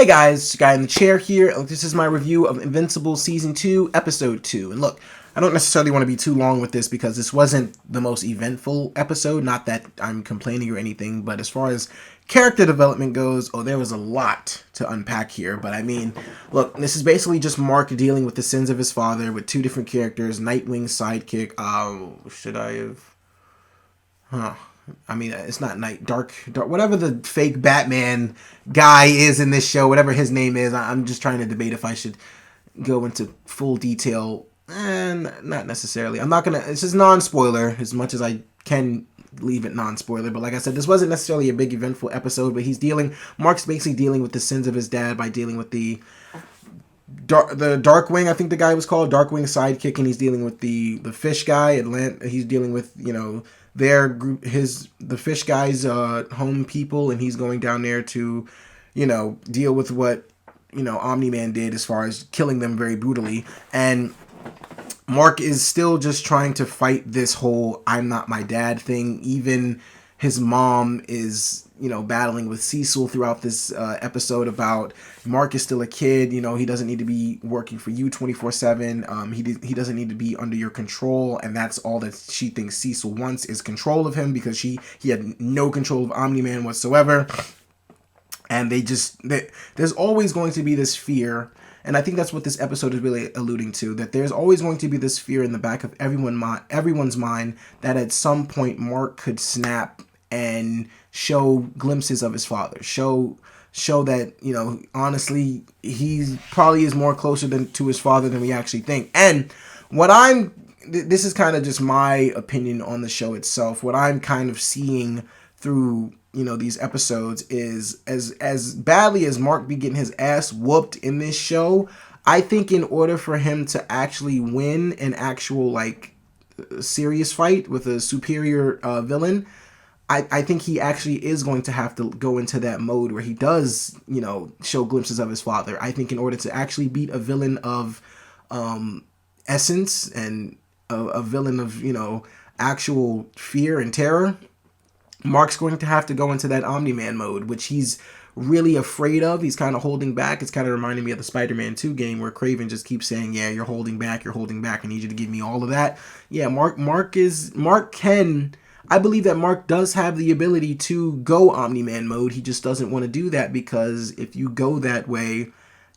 guys, Guy in the Chair here. This is my review of Invincible Season 2, Episode 2. And look, I don't necessarily want to be too long with this because this wasn't the most eventful episode. Not that I'm complaining or anything, but as far as character development goes, there was a lot to unpack here. But I mean, look, this is basically just Mark dealing with the sins of his father with two different characters, Nightwing's sidekick. Should I have... I mean, it's not Dark, whatever the fake Batman guy is in this show, whatever his name is. I'm just trying to debate if I should go into full detail. And not necessarily. I'm not gonna. It's just non-spoiler as much as I can leave it non-spoiler. But like I said, this wasn't necessarily a big eventful episode. But Mark's basically dealing with the sins of his dad by dealing with the Darkwing. I think the guy was called Darkwing sidekick, and he's dealing with the fish guy. He's dealing with their group, the fish guy's home people, and he's going down there to, deal with what, Omni-Man did as far as killing them very brutally. And Mark is still just trying to fight this whole "I'm not my dad" thing. Even his mom is, battling with Cecil throughout this episode about Mark is still a kid. He doesn't need to be working for you 24/7. He doesn't need to be under your control, and that's all that she thinks Cecil wants is control of him because he had no control of Omni-Man whatsoever. And there's always going to be this fear. And I think that's what this episode is really alluding to, that there's always going to be this fear in the back of everyone's mind that at some point Mark could snap and show glimpses of his father. Show that, honestly, he probably is more closer to his father than we actually think. And this is kind of just my opinion on the show itself. What I'm kind of seeing through these episodes is as badly as Mark be getting his ass whooped in this show, I think in order for him to actually win an actual serious fight with a superior villain, I think he actually is going to have to go into that mode where he does show glimpses of his father. I think in order to actually beat a villain of essence and a villain of actual fear and terror, Mark's going to have to go into that Omni-Man mode, which he's really afraid of. He's kind of holding back. It's kind of reminding me of the Spider-Man 2 game where Kraven just keeps saying, yeah, you're holding back. I need you to give me all of that. Yeah, I believe that Mark does have the ability to go Omni-Man mode. He just doesn't want to do that because if you go that way,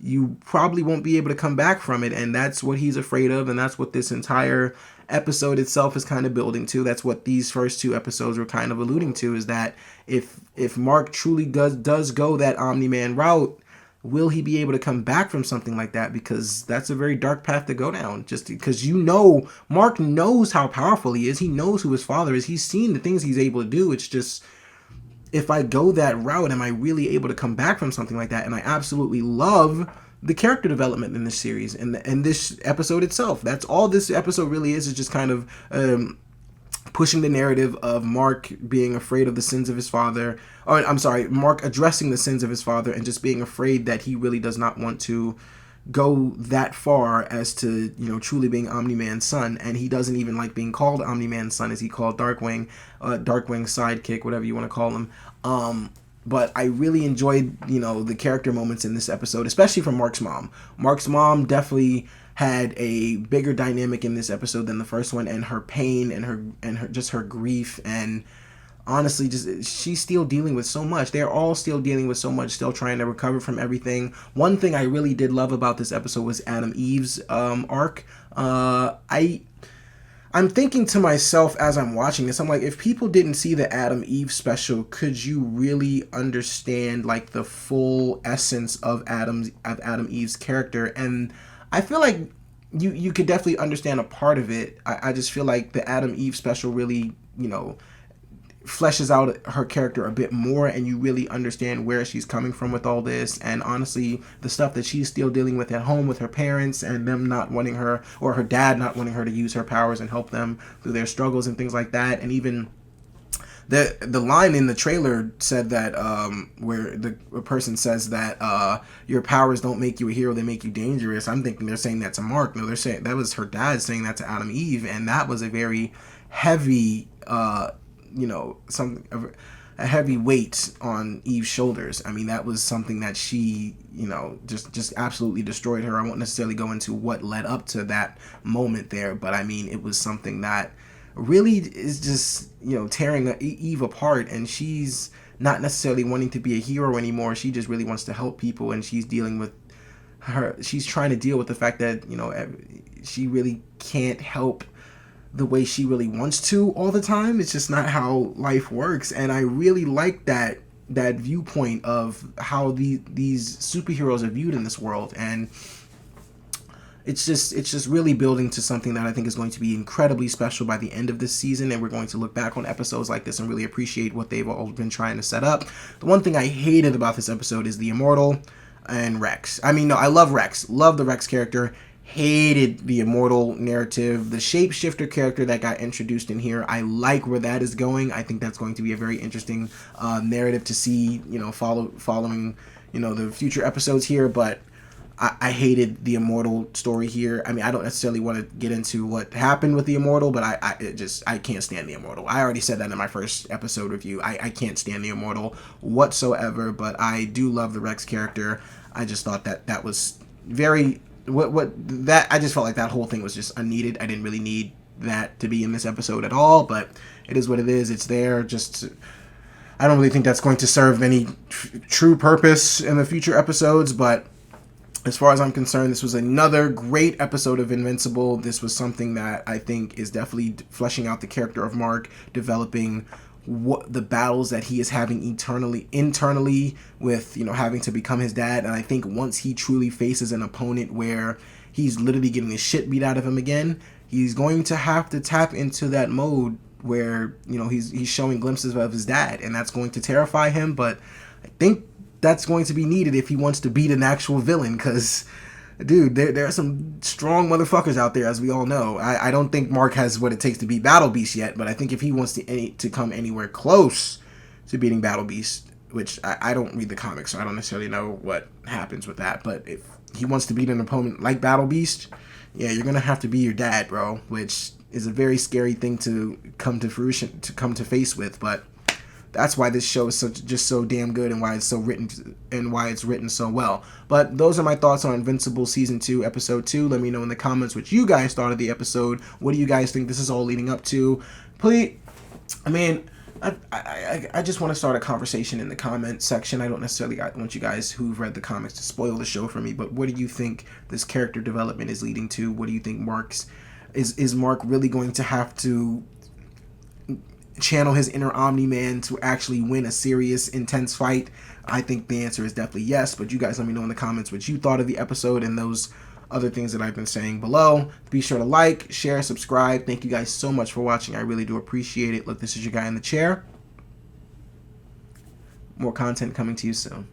you probably won't be able to come back from it. And that's what he's afraid of. And that's what this entire episode itself is kind of building to. That's what these first two episodes were kind of alluding to, is that if Mark truly does go that Omni-Man route, will he be able to come back from something like that? Because that's a very dark path to go down. Just because Mark knows how powerful he is. He knows who his father is. He's seen the things he's able to do. It's just, if I go that route, am I really able to come back from something like that? And I absolutely love the character development in this series and this episode itself. That's all this episode really is just kind of pushing the narrative of Mark being afraid of the sins of his father. Mark addressing the sins of his father and just being afraid that he really does not want to go that far as to, truly being Omni-Man's son. And he doesn't even like being called Omni-Man's son, as he called Darkwing's sidekick, whatever you want to call him. But I really enjoyed, the character moments in this episode, especially from Mark's mom. Mark's mom definitely had a bigger dynamic in this episode than the first one, and her pain and her grief, and honestly, just she's still dealing with so much. They're all still dealing with so much, still trying to recover from everything. One thing I really did love about this episode was Adam Eve's arc. I'm thinking to myself as I'm watching this, I'm like, if people didn't see the Adam Eve special, could you really understand the full essence of Adam Eve's character? And I feel like you could definitely understand a part of it. I just feel like the Adam Eve special really, fleshes out her character a bit more, and you really understand where she's coming from with all this. And honestly, the stuff that she's still dealing with at home with her parents and them not wanting her, or her dad not wanting her to use her powers and help them through their struggles and things like that. And even the line in the trailer said that where a person says that your powers don't make you a hero, they make you dangerous. I'm thinking they're saying that to Mark. No, they're saying that was her dad saying that to Adam Eve, and that was a very heavy a heavy weight on Eve's shoulders. I mean, that was something that she, just absolutely destroyed her. I won't necessarily go into what led up to that moment there, but I mean, it was something that really is just, tearing Eve apart, and she's not necessarily wanting to be a hero anymore. She just really wants to help people, and she's trying to deal with the fact that, she really can't help the way she really wants to all the time. It's just not how life works. And I really like that viewpoint of how these superheroes are viewed in this world. And it's just really building to something that I think is going to be incredibly special by the end of this season, and we're going to look back on episodes like this and really appreciate what they've all been trying to set up. The one thing I hated about this episode is the Immortal and Rex. I mean, no, I love Rex. Love the Rex character. Hated the Immortal narrative. The Shapeshifter character that got introduced in here, I like where that is going. I think that's going to be a very interesting narrative to see, following, the future episodes here, but I hated the Immortal story here. I mean, I don't necessarily want to get into what happened with the Immortal, but I can't stand the Immortal. I already said that in my first episode review. I can't stand the Immortal whatsoever, but I do love the Rex character. I just thought that was very... I just felt like that whole thing was just unneeded. I didn't really need that to be in this episode at all, but it is what it is. It's there. I don't really think that's going to serve any true purpose in the future episodes, but as far as I'm concerned, this was another great episode of Invincible. This was something that I think is definitely fleshing out the character of Mark, developing what the battles that he is having internally with, having to become his dad. And I think once he truly faces an opponent where he's literally getting the shit beat out of him again, he's going to have to tap into that mode where, he's showing glimpses of his dad, and that's going to terrify him. But I think that's going to be needed if he wants to beat an actual villain, because, dude, there are some strong motherfuckers out there, as we all know. I don't think Mark has what it takes to beat Battle Beast yet, but I think if he wants to come anywhere close to beating Battle Beast, which I don't read the comics, so I don't necessarily know what happens with that, but if he wants to beat an opponent like Battle Beast, yeah, you're gonna have to be your dad, bro, which is a very scary thing to come to fruition, to come to face with, but that's why this show is just so damn good, and why it's written so well. But those are my thoughts on Invincible Season 2, Episode 2. Let me know in the comments what you guys thought of the episode. What do you guys think this is all leading up to? Please, I mean, I just want to start a conversation in the comment section. I don't necessarily want you guys who've read the comics to spoil the show for me, but what do you think this character development is leading to? What do you think is Mark really going to have to channel his inner Omni-Man to actually win a serious, intense fight? I think the answer is definitely yes, but you guys let me know in the comments what you thought of the episode and those other things that I've been saying below. Be sure to like, share, subscribe. Thank you guys so much for watching. I really do appreciate it. Look, this is your guy in the chair. More content coming to you soon.